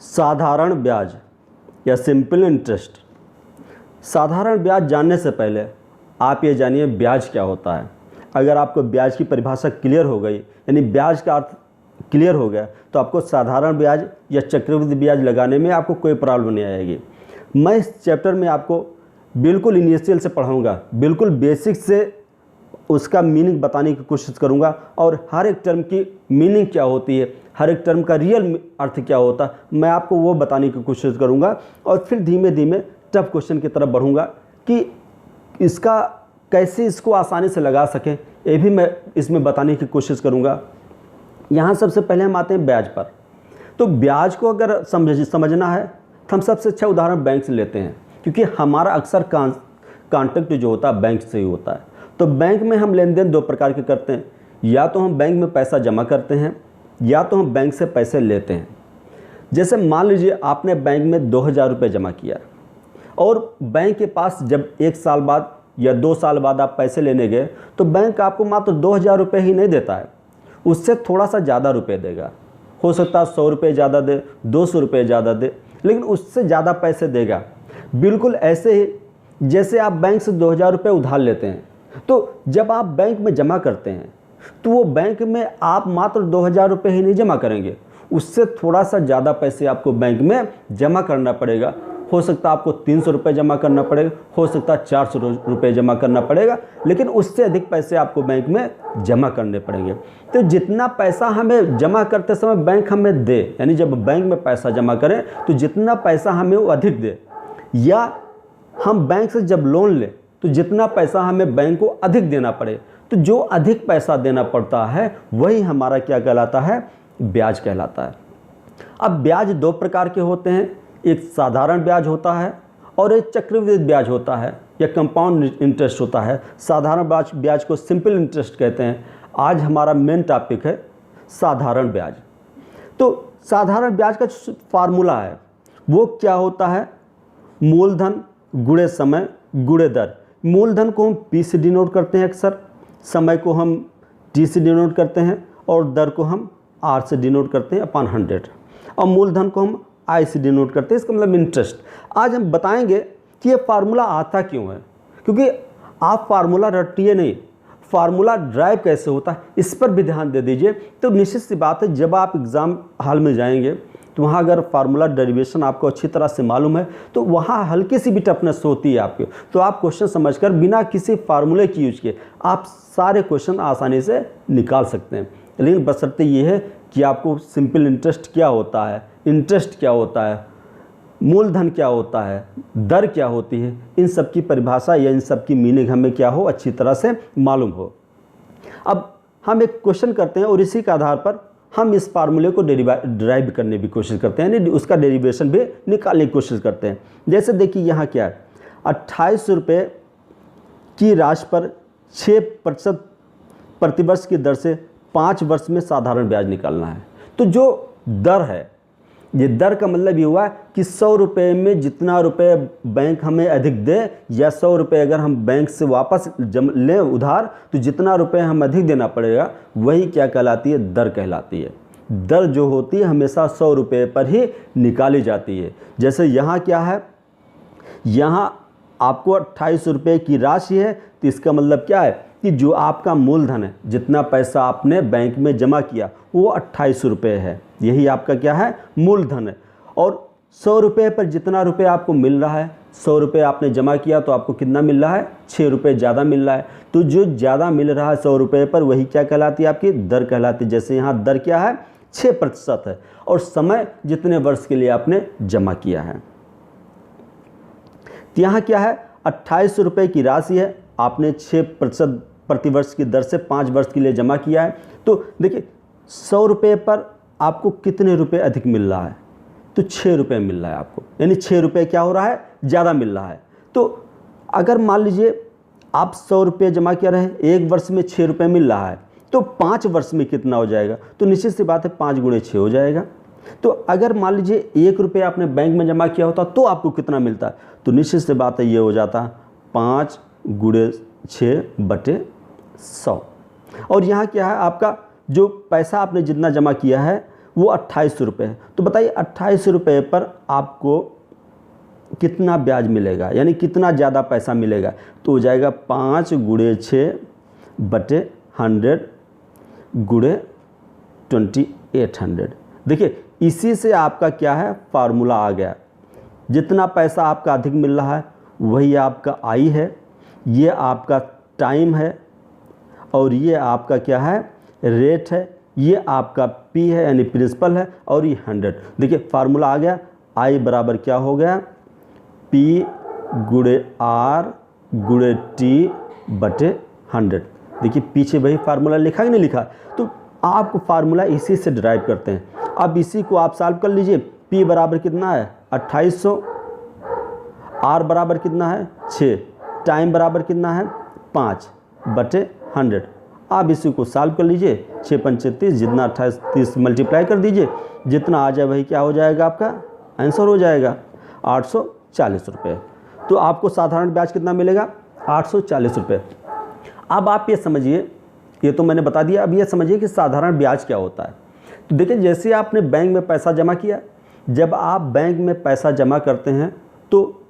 साधारण ब्याज या सिंपल इंटरेस्ट। साधारण ब्याज जानने से पहले आप ये जानिए ब्याज क्या होता है। अगर आपको ब्याज की परिभाषा क्लियर हो गई, यानी ब्याज का अर्थ क्लियर हो गया, तो आपको साधारण ब्याज या चक्रवृद्धि ब्याज लगाने में आपको कोई प्रॉब्लम नहीं आएगी। मैं इस चैप्टर में आपको बिल्कुल इनिशियल से पढ़ाऊँगा, बिल्कुल बेसिक से उसका मीनिंग बताने की कोशिश करूंगा और हर एक टर्म की मीनिंग क्या होती है, हर एक टर्म का रियल अर्थ क्या होता है, मैं आपको वो बताने की कोशिश करूंगा। और फिर धीमे धीमे टफ क्वेश्चन की तरफ बढ़ूंगा कि इसका कैसे इसको आसानी से लगा सकें, ये भी मैं इसमें बताने की कोशिश करूंगा। यहाँ सबसे पहले हम आते हैं ब्याज पर। तो ब्याज को अगर समझना है तो हम सबसे अच्छा उदाहरण बैंक से लेते हैं, क्योंकि हमारा अक्सर कॉन्टेक्ट जो होता है बैंक से ही होता है। तो बैंक में हम लेन देन दो प्रकार के करते हैं, या तो हम बैंक में पैसा जमा करते हैं या तो हम बैंक से पैसे लेते हैं। जैसे मान लीजिए आपने बैंक में 2000 रुपये जमा किया और बैंक के पास जब 1 साल बाद या 2 साल बाद आप पैसे लेने गए तो बैंक आपको मात्र 2000 रुपये ही नहीं देता है, उससे थोड़ा सा ज़्यादा रुपये देगा। हो सकता है 100 रुपये ज़्यादा दे, 200 रुपये ज़्यादा दे, लेकिन उससे ज़्यादा पैसे देगा। बिल्कुल ऐसे ही जैसे आप बैंक से 2000 रुपये उधार लेते हैं, तो जब आप बैंक में जमा करते हैं तो वो बैंक में आप मात्र 2000 रुपये ही नहीं जमा करेंगे, उससे थोड़ा सा ज़्यादा पैसे आपको बैंक में जमा करना पड़ेगा। हो सकता है आपको 300 रुपये जमा करना पड़ेगा, हो सकता है 400 रुपये जमा करना पड़ेगा, लेकिन उससे अधिक पैसे आपको बैंक में जमा करने पड़ेंगे। तो जितना पैसा हमें जमा करते समय बैंक हमें दे, यानी जब बैंक में पैसा जमा करें तो जितना पैसा हमें वो अधिक दे, या हम बैंक से जब लोन लें तो जितना पैसा हमें बैंक को अधिक देना पड़े, तो जो अधिक पैसा देना पड़ता है वही हमारा क्या कहलाता है, ब्याज कहलाता है। अब ब्याज दो प्रकार के होते हैं, एक साधारण ब्याज होता है और एक चक्रवृद्धि ब्याज होता है या कंपाउंड इंटरेस्ट होता है। साधारण ब्याज को सिंपल इंटरेस्ट कहते हैं। आज हमारा मेन टॉपिक है साधारण ब्याज। तो साधारण ब्याज का फार्मूला है वो क्या होता है, मूलधन गुणे समय गुणे दर। मूलधन को हम P से डिनोट करते हैं अक्सर, समय को हम T से डिनोट करते हैं और दर को हम R से डिनोट करते हैं अपॉन 100, और मूलधन को हम I से डिनोट करते हैं, इसका मतलब इंटरेस्ट। आज हम बताएंगे कि ये फार्मूला आता क्यों है, क्योंकि आप फार्मूला रटिए नहीं, फार्मूला ड्राइव कैसे होता है इस पर भी ध्यान दे दीजिए। तो निश्चित सी बात है, जब आप एग्ज़ाम हॉल में जाएंगे तो वहाँ अगर फार्मूला डेरिवेशन आपको अच्छी तरह से मालूम है तो वहाँ हल्की सी भी टफनेस होती है आपके, तो आप क्वेश्चन समझकर बिना किसी फार्मूले की यूज किए आप सारे क्वेश्चन आसानी से निकाल सकते हैं। लेकिन बशर्ते ये है कि आपको सिंपल इंटरेस्ट क्या होता है, इंटरेस्ट क्या होता है, मूलधन क्या होता है, दर क्या होती है, इन सब की परिभाषा या इन सब की मीनिंग हमें क्या हो, अच्छी तरह से मालूम हो। अब हम एक क्वेश्चन करते हैं और इसी के आधार पर हम इस फार्मूले को डिराइव करने की कोशिश करते हैं, यानी उसका डेरिवेशन भी निकालने की कोशिश करते हैं। जैसे देखिए यहाँ क्या है, 28 रुपये की राशि पर 6% प्रतिवर्ष की दर से 5 वर्ष में साधारण ब्याज निकालना है। तो जो दर है, ये दर का मतलब ये हुआ कि 100 रुपये में जितना रुपये बैंक हमें अधिक दे, या 100 रुपये अगर हम बैंक से वापस लें उधार, तो जितना रुपये हम अधिक देना पड़ेगा वही क्या कहलाती है, दर कहलाती है। दर जो होती है हमेशा 100 रुपये पर ही निकाली जाती है। जैसे यहाँ क्या है, यहाँ आपको 28 रुपये की राशि है, तो इसका मतलब क्या है कि जो आपका मूलधन है, जितना पैसा आपने बैंक में जमा किया वो 28 रुपये है, यही आपका क्या है, मूलधन है। और 100 रुपये पर जितना रुपये आपको मिल रहा है, 100 रुपये आपने जमा किया तो आपको कितना मिल रहा है, 6 रुपये ज़्यादा मिल रहा है। तो जो ज़्यादा मिल रहा है 100 रुपये पर वही क्या कहलाती है, आपकी दर कहलाती है। जैसे यहाँ दर क्या है, 6% है, और समय जितने वर्ष के लिए आपने जमा किया है। तो यहाँ क्या है, 28 रुपये की राशि है, आपने 6% प्रतिवर्ष की दर से 5 वर्ष के लिए जमा किया है। तो देखिए 100 रुपये पर आपको कितने रुपए अधिक मिल रहा है, तो 6 रुपये मिल रहा है आपको, यानी 6 रुपये क्या हो रहा है, ज़्यादा मिल रहा है। तो अगर मान लीजिए आप 100 रुपये जमा किया रहे, 1 वर्ष में 6 रुपये मिल रहा है, तो 5 वर्ष में कितना हो जाएगा, तो निश्चित सी बात है 5 गुणे 6 हो जाएगा। तो अगर मान लीजिए 1 रुपये आपने बैंक में जमा किया होता तो आपको कितना मिलता है, तो निश्चित सी बात है ये हो जाता 5 गुणे 6/100। और यहाँ क्या है, आपका जो पैसा आपने जितना जमा किया है वो 2800 रुपये है। तो बताइए 2800 रुपये पर आपको कितना ब्याज मिलेगा, यानी कितना ज़्यादा पैसा मिलेगा। तो हो जाएगा 5 × 6/100 × 2800। देखिए इसी से आपका क्या है, फार्मूला आ गया। जितना पैसा आपका अधिक मिल रहा है वही आपका आई है, ये आपका टाइम है, और ये आपका क्या है, रेट है, ये आपका पी है यानी प्रिंसिपल है, और ये 100। देखिए फार्मूला आ गया, आई बराबर क्या हो गया, P × R × T/100। देखिए पीछे वही फार्मूला लिखा कि नहीं लिखा। तो आप फार्मूला इसी से ड्राइव करते हैं। अब इसी को आप सॉल्व कर लीजिए। P बराबर कितना है 2800, R बराबर कितना है 6, टाइम बराबर कितना है 5/100। आप इसी को सॉल्व कर लीजिए। 6 × 5 = 30, जितना 28 30 मल्टीप्लाई कर दीजिए, जितना आ जाए वही क्या हो जाएगा, आपका आंसर हो जाएगा 840 रुपये। तो आपको साधारण ब्याज कितना मिलेगा, 840 रुपये। अब आप ये समझिए, ये तो मैंने बता दिया, अब ये समझिए कि साधारण ब्याज क्या होता है। तो देखिए जैसे आपने बैंक में पैसा जमा किया, जब आप बैंक में पैसा जमा करते हैं तो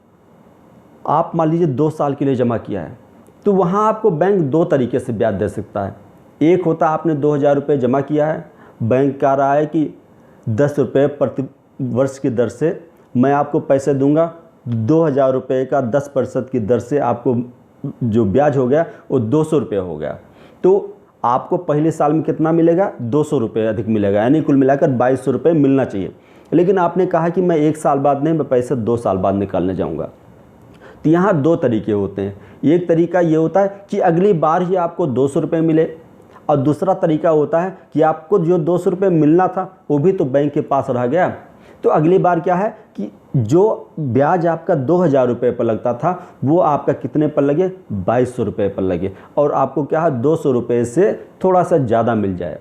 आप मान लीजिए 2 साल के लिए जमा किया है, तो वहाँ आपको बैंक 2 तरीके से ब्याज दे सकता है। एक होता है आपने 2000 रुपये जमा किया है, बैंक कह रहा है कि 10 रुपये प्रति वर्ष की दर से मैं आपको पैसे दूंगा, 2000 रुपये का 10% की दर से आपको जो ब्याज हो गया वो 200 रुपये हो गया। तो आपको पहले साल में कितना मिलेगा, 200 रुपये अधिक मिलेगा, यानी कुल मिलाकर 2200 रुपये मिलना चाहिए। लेकिन आपने कहा कि मैं 1 साल बाद नहीं, मैं पैसे 2 साल बाद निकालने जाऊँगा। तो यहाँ 2 तरीके होते हैं। एक तरीका ये होता है कि अगली बार ही आपको 200 रुपये मिले, और दूसरा तरीका होता है कि आपको जो 200 रुपये मिलना था वो भी तो बैंक के पास रह गया। तो अगली बार क्या है कि जो ब्याज आपका 2000 रुपये पर लगता था वो आपका कितने पर लगे, 2200 रुपये पर लगे, और आपको क्या है 200 रुपये से थोड़ा सा ज़्यादा मिल जाए,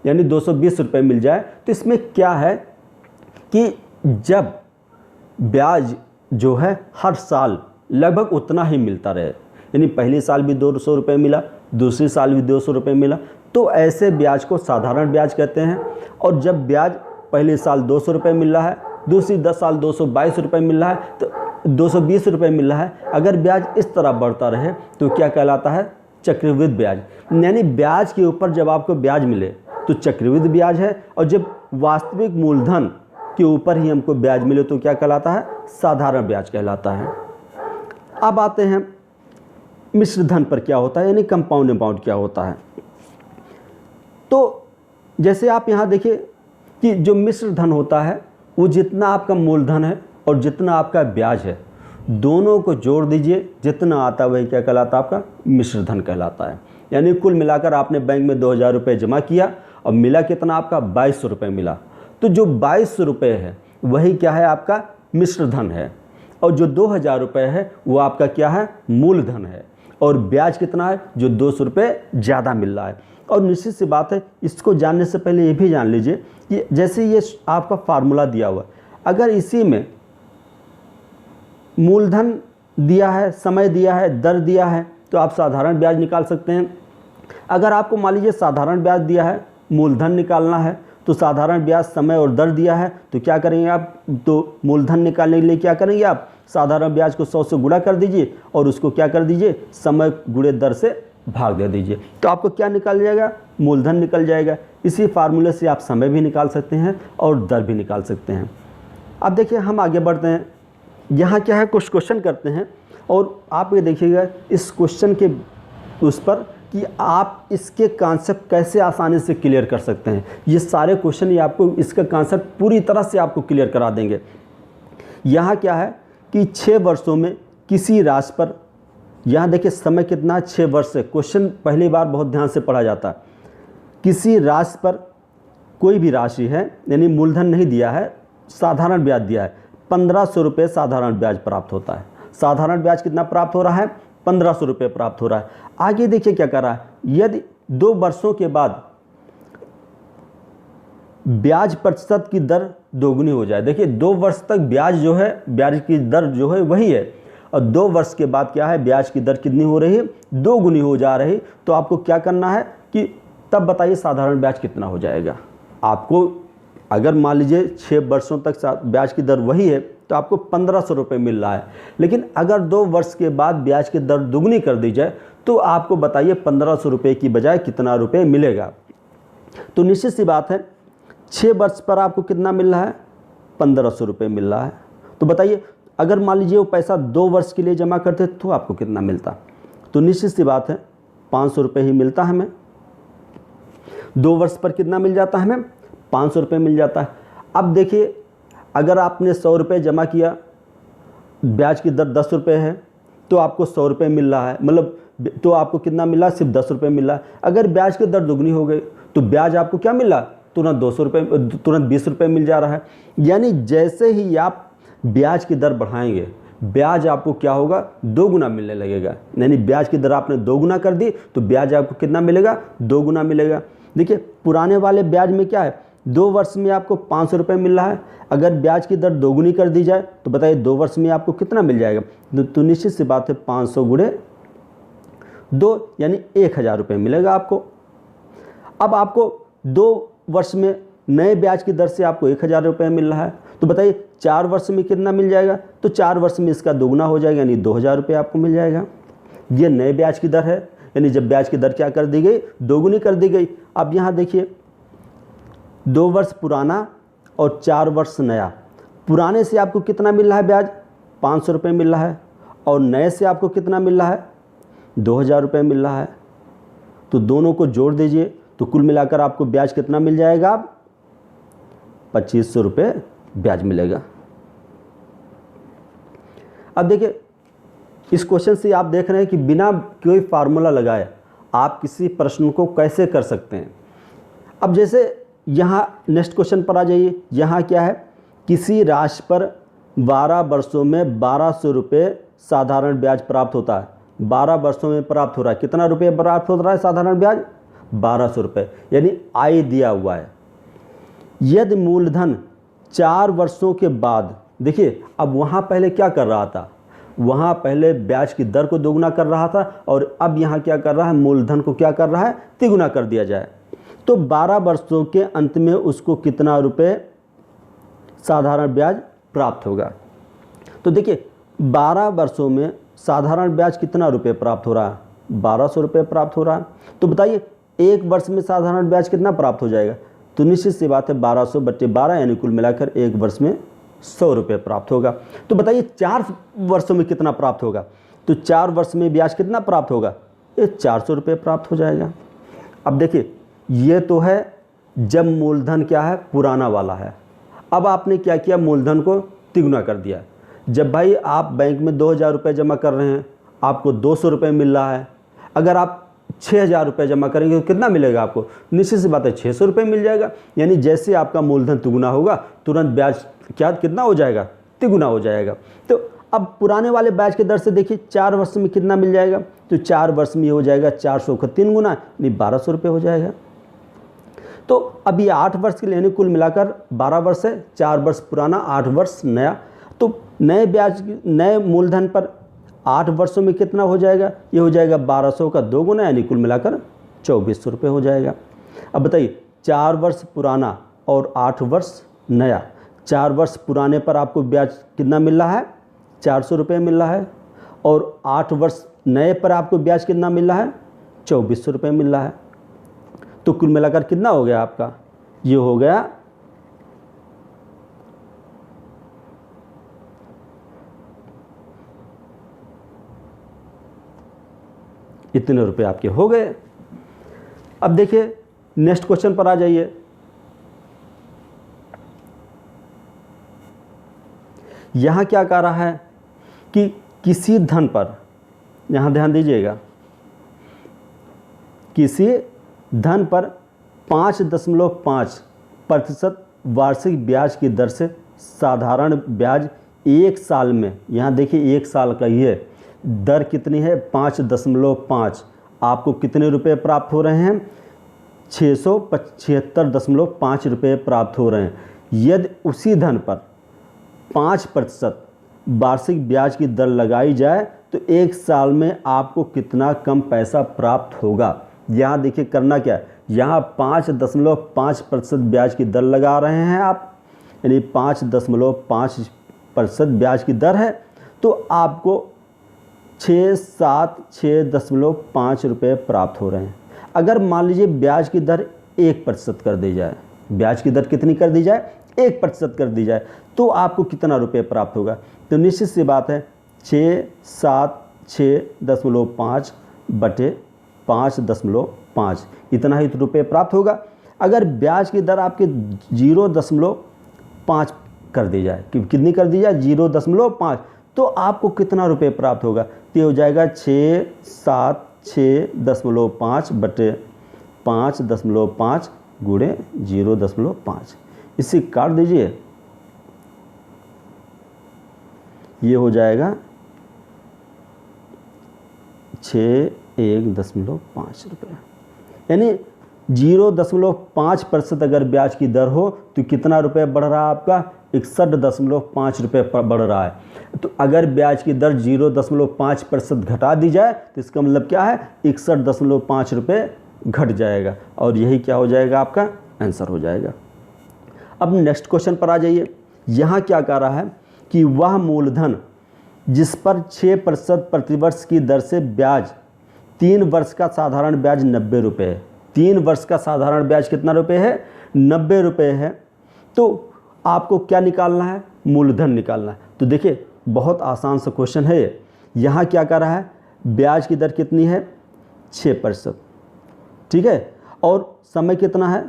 यानी 220 रुपये मिल जाए। तो इसमें क्या है कि जब ब्याज जो है हर साल लगभग उतना ही मिलता रहे, यानी पहले साल भी 200 रुपये मिला, दूसरे साल भी 200 रुपये मिला, तो ऐसे ब्याज को साधारण ब्याज कहते हैं। और जब ब्याज पहले साल 200 रुपये मिल रहा है, दूसरी 10 साल 222 रुपये मिल रहा है, तो 220 रुपये मिल रहा है, अगर ब्याज इस तरह बढ़ता रहे तो क्या कहलाता है, चक्रवृद्धि ब्याज। यानी ब्याज के ऊपर जब आपको ब्याज मिले तो चक्रवृद्धि ब्याज है, और जब वास्तविक मूलधन के ऊपर ही हमको ब्याज मिले तो क्या कहलाता है, साधारण ब्याज कहलाता है। अब आते हैं मिश्र धन पर क्या होता है, यानी कंपाउंड अमाउंट क्या होता है। तो जैसे आप यहाँ देखिए कि जो मिश्र धन होता है वो जितना आपका मूलधन है और जितना आपका ब्याज है दोनों को जोड़ दीजिए, जितना आता है वही क्या कहलाता है, आपका मिश्र धन कहलाता है। यानी कुल मिलाकर आपने बैंक में 2000 रुपये जमा किया और मिला कितना, आपका 2200 रुपये मिला। तो जो 2200 रुपये है वही क्या है, आपका मिश्र धन है, और जो 2000 रुपये है वो आपका क्या है, मूलधन है, और ब्याज कितना है, जो 200 रुपये ज़्यादा मिल रहा है। और निश्चित सी बात है, इसको जानने से पहले ये भी जान लीजिए कि जैसे ये आपका फार्मूला दिया हुआ, अगर इसी में मूलधन दिया है, समय दिया है, दर दिया है, तो आप साधारण ब्याज निकाल सकते हैं। अगर आपको मान लीजिए साधारण ब्याज दिया है, मूलधन निकालना है, तो साधारण ब्याज समय और दर दिया है, तो क्या करेंगे आप, तो मूलधन निकालने के लिए क्या करेंगे आप, साधारण ब्याज को 100 से गुणा कर दीजिए और उसको क्या कर दीजिए, समय गुणे दर से भाग दे दीजिए, तो आपको क्या निकल जाएगा, मूलधन निकल जाएगा। इसी फार्मूले से आप समय भी निकाल सकते हैं और दर भी निकाल सकते हैं। अब देखिए हम आगे बढ़ते हैं, यहाँ क्या है, कुछ क्वेश्चन करते हैं, और आप ये देखिएगा इस क्वेश्चन के उस पर कि आप इसके कॉन्सेप्ट कैसे आसानी से क्लियर कर सकते हैं। ये सारे क्वेश्चन ये आपको इसका कॉन्सेप्ट पूरी तरह से आपको क्लियर करा देंगे। यहाँ क्या है कि 6 वर्षों में किसी राशि पर, यहाँ देखिए समय कितना, 6 वर्ष से, क्वेश्चन पहली बार बहुत ध्यान से पढ़ा जाता है। किसी राशि पर कोई भी राशि है, यानी मूलधन नहीं दिया है, साधारण ब्याज दिया है, 1500 रुपये साधारण ब्याज प्राप्त होता है। साधारण ब्याज कितना प्राप्त हो रहा है, 1500 रुपये प्राप्त हो रहा है। आगे देखिए क्या कर रहा है, यदि 2 वर्षों के बाद ब्याज प्रतिशत की दर दोगुनी हो जाए, देखिए 2 वर्ष तक ब्याज जो है, ब्याज की दर जो है वही है, और 2 वर्ष के बाद क्या है, ब्याज की दर कितनी हो रही है, 2 गुनी हो जा रही। तो आपको क्या करना है कि तब बताइए साधारण ब्याज कितना हो जाएगा। आपको अगर मान लीजिए 6 वर्षों तक ब्याज की दर वही है तो आपको 1500 रुपये मिल रहा है, लेकिन अगर 2 वर्ष के बाद ब्याज की दर दुगनी कर दी जाए तो आपको बताइए 1500 रुपये की बजाय कितना रुपये मिलेगा। तो निश्चित सी बात है 6 वर्ष पर आपको कितना मिल रहा है, 1500 रुपये मिल रहा है। तो बताइए अगर मान लीजिए वो पैसा 2 वर्ष के लिए जमा करते तो आपको कितना मिलता। तो निश्चित सी बात है 500 रुपये ही मिलता है हमें। 2 वर्ष पर कितना मिल जाता है हमें, 500 रुपये मिल जाता है। अब देखिए अगर आपने 100 रुपये जमा किया, ब्याज की दर 10 रुपये है तो आपको 100 रुपये मिल रहा है, मतलब तो आपको कितना मिला, सिर्फ 10 रुपये मिल रहा है। अगर ब्याज की दर दुगनी हो गई तो ब्याज आपको क्या मिल रहा, तुरंत 200 रुपये, तुरंत 20 रुपये मिल जा रहा है। यानी जैसे ही आप ब्याज की दर बढ़ाएंगे ब्याज आपको क्या होगा, 2 गुना मिलने लगेगा। यानी ब्याज की दर आपने 2 गुना कर दी तो ब्याज आपको कितना मिलेगा, 2 गुना मिलेगा। देखिए पुराने वाले ब्याज में क्या है, 2 वर्ष में आपको 500 रुपये मिल रहा है, अगर ब्याज की दर दोगुनी कर दी जाए तो बताइए 2 वर्ष में आपको कितना मिल जाएगा। तो निश्चित सी बात है 500 गुणे 2 यानी 1000 रुपये मिलेगा आपको। अब आपको 2 वर्ष में नए ब्याज की दर से आपको 1000 रुपये मिल रहा है, तो बताइए 4 वर्ष में कितना मिल जाएगा, तो 4 वर्ष में इसका दोगुना हो जाएगा यानी 2000 रुपये आपको मिल जाएगा। ये नए ब्याज की दर है, यानी जब ब्याज की दर क्या कर दी गई, दोगुनी कर दी गई। अब यहाँ देखिए 2 वर्ष पुराना और 4 वर्ष नया। पुराने से आपको कितना मिल रहा है ब्याज, 500 रुपये मिल रहा है, और नए से आपको कितना मिल रहा है, 2000 रुपये मिल रहा है। तो दोनों को जोड़ दीजिए तो कुल मिलाकर आपको ब्याज कितना मिल जाएगा, आप 2500 रुपये ब्याज मिलेगा। अब देखिए इस क्वेश्चन से आप देख रहे हैं कि बिना कोई फार्मूला लगाए आप किसी प्रश्न को कैसे कर सकते हैं। अब जैसे यहाँ नेक्स्ट क्वेश्चन पर आ जाइए। यहाँ क्या है, किसी राशि पर 12 वर्षों में 1200 रुपये साधारण ब्याज प्राप्त होता है। 12 वर्षों में प्राप्त हो रहा है, कितना रुपये प्राप्त हो रहा है साधारण ब्याज, 1200 रुपये, यानी आय दिया हुआ है। यदि मूलधन 4 वर्षों के बाद, देखिए अब वहाँ पहले क्या कर रहा था, वहाँ पहले ब्याज की दर को दोगुना कर रहा था और अब यहाँ क्या कर रहा है, मूलधन को क्या कर रहा है, तिगुना कर दिया जाए। तो 12 वर्षों के अंत में उसको कितना रुपये साधारण ब्याज प्राप्त होगा। तो देखिए 12 वर्षों में साधारण ब्याज कितना रुपये प्राप्त हो रहा है, 1200 रुपये प्राप्त हो रहा है। तो बताइए 1 वर्ष में साधारण ब्याज कितना प्राप्त हो जाएगा, तो निश्चित सी बात है 1200 बट्टे 12 यानी कुल मिलाकर 1 वर्ष में 100 रुपये प्राप्त होगा। तो बताइए 4 वर्षों में कितना प्राप्त होगा, तो 4 वर्ष में ब्याज कितना प्राप्त होगा, ये 400 रुपये प्राप्त हो जाएगा। अब देखिए ये तो है जब मूलधन क्या है, पुराना वाला है। अब आपने क्या किया, मूलधन को तिगुना कर दिया। जब भाई आप बैंक में 2000 रुपये जमा कर रहे हैं, आपको 200 रुपये मिल रहा है, अगर आप 6000 रुपये जमा करेंगे तो कितना मिलेगा आपको, निश्चित सी बात है 600 रुपये मिल जाएगा। यानी जैसे आपका मूलधन तिगुना होगा तुरंत ब्याज क्या कितना हो जाएगा, तिगुना हो जाएगा। तो अब पुराने वाले ब्याज की दर से देखिए 4 वर्ष में कितना मिल जाएगा, तो 4 वर्ष में ये हो जाएगा 400 का 3 गुना यानी 1200 रुपये हो जाएगा। तो अब ये 8 वर्ष के लिए यानी कुल मिलाकर 12 वर्ष है, 4 वर्ष पुराना 8 वर्ष नया। तो नए ब्याज नए मूलधन पर 8 वर्षों में कितना हो जाएगा, ये हो जाएगा 1200 का 2 गुना यानी कुल मिलाकर 2400 रुपये हो जाएगा। अब बताइए 4 वर्ष पुराना और 8 वर्ष नया। 4 वर्ष पुराने पर आपको ब्याज कितना मिल रहा है, 400 रुपये मिल रहा है, और 8 वर्ष नए पर आपको ब्याज कितना मिल रहा है, 2400 रुपये मिल रहा है। तो कुल मिलाकर कितना हो गया आपका, ये हो गया इतने रुपए आपके हो गए। अब देखिए नेक्स्ट क्वेश्चन पर आ जाइए। यहाँ क्या कह रहा है कि किसी धन पर, यहाँ ध्यान दीजिएगा, किसी धन पर 5.5% वार्षिक ब्याज की दर से साधारण ब्याज 1 साल में, यहाँ देखिए 1 साल का ये दर कितनी है, 5.5, आपको कितने रुपए प्राप्त हो रहे हैं, 675.5 रुपये प्राप्त हो रहे हैं। यदि उसी धन पर 5% वार्षिक ब्याज की दर लगाई जाए तो 1 साल में आपको कितना कम पैसा प्राप्त होगा। यहाँ देखिए करना क्या है, यहाँ 5.5% ब्याज की दर लगा रहे हैं आप, यानी 5.5% ब्याज की दर है, तो आपको 676.5 रुपये प्राप्त हो रहे हैं। अगर मान लीजिए ब्याज की दर 1% कर दी जाए, ब्याज की दर कितनी कर दी जाए, 1% कर दी जाए, तो आपको कितना रुपये प्राप्त होगा? तो निश्चित सी बात है 676.5 बटे 5.5 इतना ही रुपये प्राप्त होगा। अगर ब्याज की दर आपके 0.5 कर दी जाए, कि कितनी कर दी जाए, 0.5, तो आपको कितना रुपये प्राप्त होगा? तो ये हो जाएगा 676.5 बटे 5.5 गुणे 0.5। इसे काट दीजिए, ये हो जाएगा 1.5 रुपये, यानी 0.5% अगर ब्याज की दर हो तो कितना रुपये बढ़ रहा है आपका? 61.5 रुपये बढ़ रहा है। तो अगर ब्याज की दर 0.5% घटा दी जाए तो इसका मतलब क्या है? 61.5 रुपये घट जाएगा, और यही क्या हो जाएगा? आपका आंसर हो जाएगा। अब नेक्स्ट क्वेश्चन पर आ जाइए। यहाँ क्या कह रहा है कि वह मूलधन जिस पर 6% प्रतिवर्ष की दर से ब्याज, 3 वर्ष का साधारण ब्याज 90 रुपये है। 3 वर्ष का साधारण ब्याज कितना रुपये है? 90 रुपये है। तो आपको क्या निकालना है? मूलधन निकालना है। तो देखिए बहुत आसान सा क्वेश्चन है ये। यहाँ क्या कर रहा है? ब्याज की दर कितनी है? 6%, ठीक है, और समय कितना है?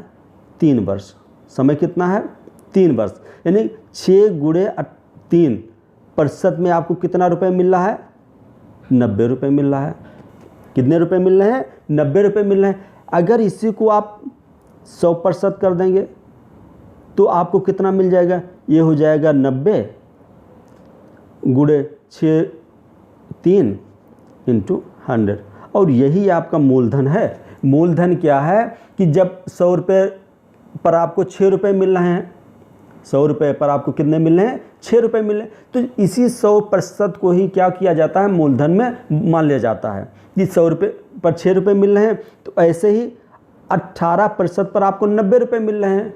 3 वर्ष। समय कितना है? 3 वर्ष, यानी 6 गुणे 3% में आपको कितना रुपये मिल रहा है? 90 रुपये मिल रहा है। कितने रुपये मिल रहे हैं? 90 रुपये मिल रहे हैं। अगर इसी को आप 100% कर देंगे तो आपको कितना मिल जाएगा? ये हो जाएगा 90 गुणे 3 इंटू 100, और यही आपका मूलधन है। मूलधन क्या है कि जब 100 रुपये पर आपको 6 रुपये मिल रहे हैं, 100 रुपये पर आपको कितने मिल रहे हैं? 6 रुपये मिल रहे हैं, तो इसी 100% को ही क्या किया जाता है? मूलधन में मान लिया जाता है कि 100 रुपये पर 6 रुपये मिल रहे हैं। तो ऐसे ही 18% पर आपको 90 रुपये मिल रहे हैं,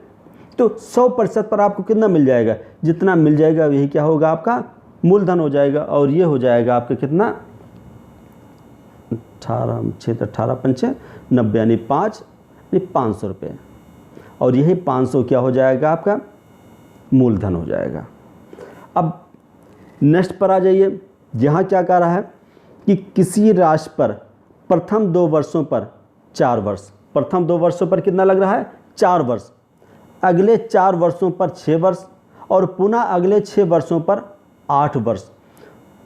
तो 100% पर आपको कितना मिल जाएगा? जितना मिल जाएगा यही क्या होगा? आपका मूलधन हो जाएगा, और ये हो जाएगा आपका कितना? 18 पंचे 90, यानी 500 रुपये, और यही 500 क्या हो जाएगा? आपका मूलधन हो जाएगा। अब नेक्स्ट पर आ जाइए। यहाँ क्या कह रहा है कि किसी राशि पर प्रथम 2 वर्षों पर 4 वर्ष, प्रथम 2 वर्षों पर कितना लग रहा है? 4 वर्ष, अगले 4 वर्षों पर 6 वर्ष, और पुनः अगले 6 वर्षों पर 8 वर्ष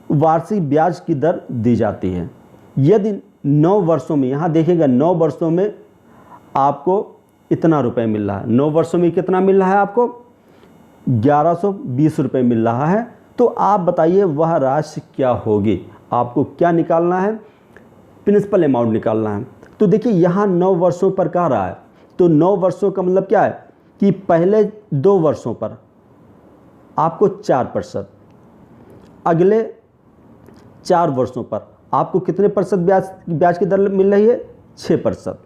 वार्षिक ब्याज की दर दी जाती है। यदि 9 वर्षों में, यहाँ देखिएगा 9 वर्षों में आपको इतना रुपये मिल रहा है, 9 वर्षों में कितना मिल रहा है? आपको 1120 रुपये मिल रहा है। तो आप बताइए वह राशि क्या होगी? आपको क्या निकालना है? प्रिंसिपल अमाउंट निकालना है। तो देखिए यहाँ 9 वर्षों पर कह रहा है, तो 9 वर्षों का मतलब क्या है कि पहले 2 वर्षों पर आपको 4%, अगले 4 वर्षों पर आपको कितने % ब्याज की दर मिल रही है? 6%,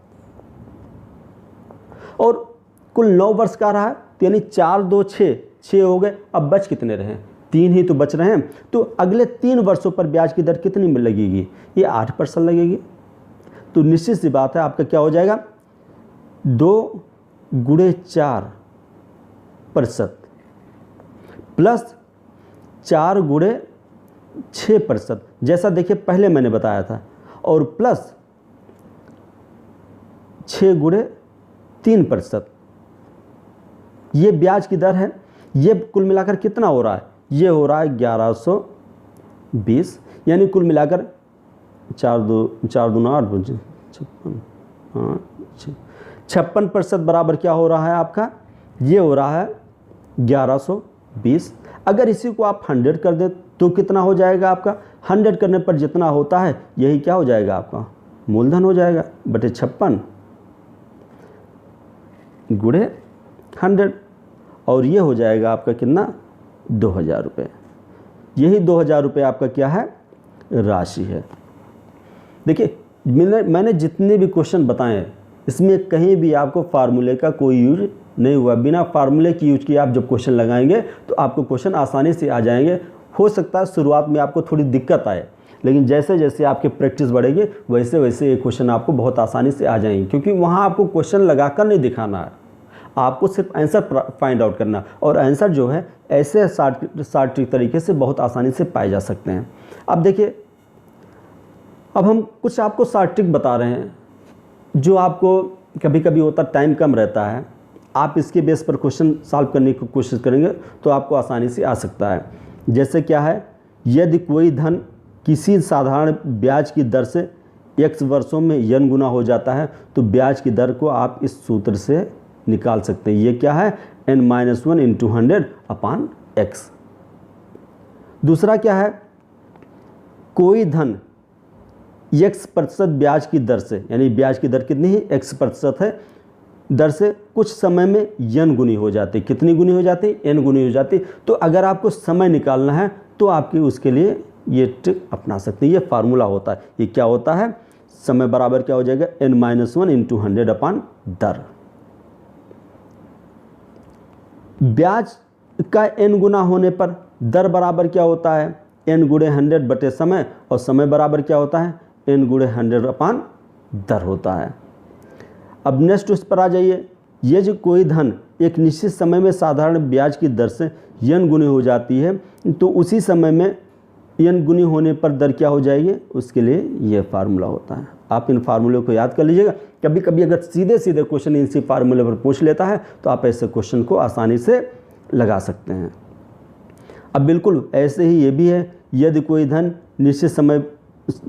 और कुल 9 वर्ष का रहा है, यानी 4 2 6 हो गए। अब बच कितने रहे? 3 ही तो बच रहे हैं। तो अगले 3 वर्षों पर ब्याज की दर कितनी में लगेगी? ये 8% लगेगी। तो निश्चित सी बात है आपका क्या हो जाएगा? 2 गुणे 4% प्लस 4 गुणे 6%, जैसा देखिए पहले मैंने बताया था, और प्लस 6 गुणे 3%, ये ब्याज की दर है। ये कुल मिलाकर कितना हो रहा है? ये हो रहा है 1120, यानी कुल मिलाकर 4 2 8 56% बराबर क्या हो रहा है आपका? ये हो रहा है 1120। अगर इसी को आप 100 कर दें तो कितना हो जाएगा आपका? 100 करने पर जितना होता है यही क्या हो जाएगा? आपका मूलधन हो जाएगा, बटे 56 गुणे 100, और ये हो जाएगा आपका कितना? 2000 रुपये। यही 2000 रुपये आपका क्या है? राशि है। देखिए मैंने जितने भी क्वेश्चन बताए इसमें कहीं भी आपको फार्मूले का कोई यूज नहीं हुआ। बिना फार्मूले की यूज किए आप जब क्वेश्चन लगाएंगे तो आपको क्वेश्चन आसानी से आ जाएंगे। हो सकता है शुरुआत में आपको थोड़ी दिक्कत आए, लेकिन जैसे जैसे आपकी प्रैक्टिस बढ़ेगी वैसे वैसे ये क्वेश्चन आपको बहुत आसानी से आ जाएंगे, क्योंकि वहाँ आपको क्वेश्चन लगाकर नहीं दिखाना है, आपको सिर्फ आंसर फाइंड आउट करना, और आंसर जो है ऐसे शार्ट तरीके से बहुत आसानी से पाए जा सकते हैं। अब देखिए, अब हम कुछ आपको शार्ट ट्रिक बता रहे हैं जो आपको कभी कभी होता टाइम कम रहता है, आप इसके बेस पर क्वेश्चन सॉल्व करने की कोशिश करेंगे तो आपको आसानी से आ सकता है। जैसे क्या है, यदि कोई धन किसी साधारण ब्याज की दर से x वर्षों में n गुना हो जाता है तो ब्याज की दर को आप इस सूत्र से निकाल सकते हैं। ये क्या है, n-1 इंटू 100/x। दूसरा क्या है, कोई धन x% ब्याज की दर से, यानी ब्याज की दर कितनी है, x% है, दर से कुछ समय में n गुनी हो जाती। कितनी गुनी हो जाती, n गुनी हो जाती। तो अगर आपको समय निकालना है तो आपकी उसके लिए ये ट्रिक अपना सकते हैं। ये फार्मूला होता है। ये क्या होता है, समय बराबर क्या हो जाएगा, n-1 इंटू 100/दर। ब्याज का n गुना होने पर दर बराबर क्या होता है, n गुणे 100 बटे समय, और समय बराबर क्या होता है, n गुणे 100/दर होता है। अब नेक्स्ट उस पर आ जाइए, ये जो कोई धन एक निश्चित समय में साधारण ब्याज की दर से n गुनी हो जाती है तो उसी समय में n गुनी होने पर दर क्या हो जाएगी, उसके लिए ये फार्मूला होता है। आप इन फार्मूले को याद कर लीजिएगा। कभी कभी अगर सीधे सीधे क्वेश्चन इसी फार्मूले पर पूछ लेता है तो आप ऐसे क्वेश्चन को आसानी से लगा सकते हैं। अब बिल्कुल ऐसे ही ये भी है, यदि कोई धन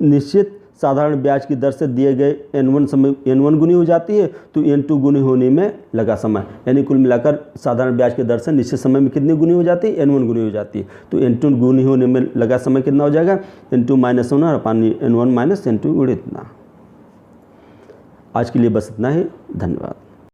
निश्चित साधारण ब्याज की दर से दिए गए n1 गुनी हो जाती है तो n2 गुनी होने में लगा समय, यानी कुल मिलाकर साधारण ब्याज की दर से निश्चित समय में कितनी गुनी हो जाती है, n1 गुनी हो जाती है। तो n2 गुनी होने में लगा समय कितना हो जाएगा, n2 - 1/n1 - n2 इतना। आज के लिए बस इतना ही, धन्यवाद।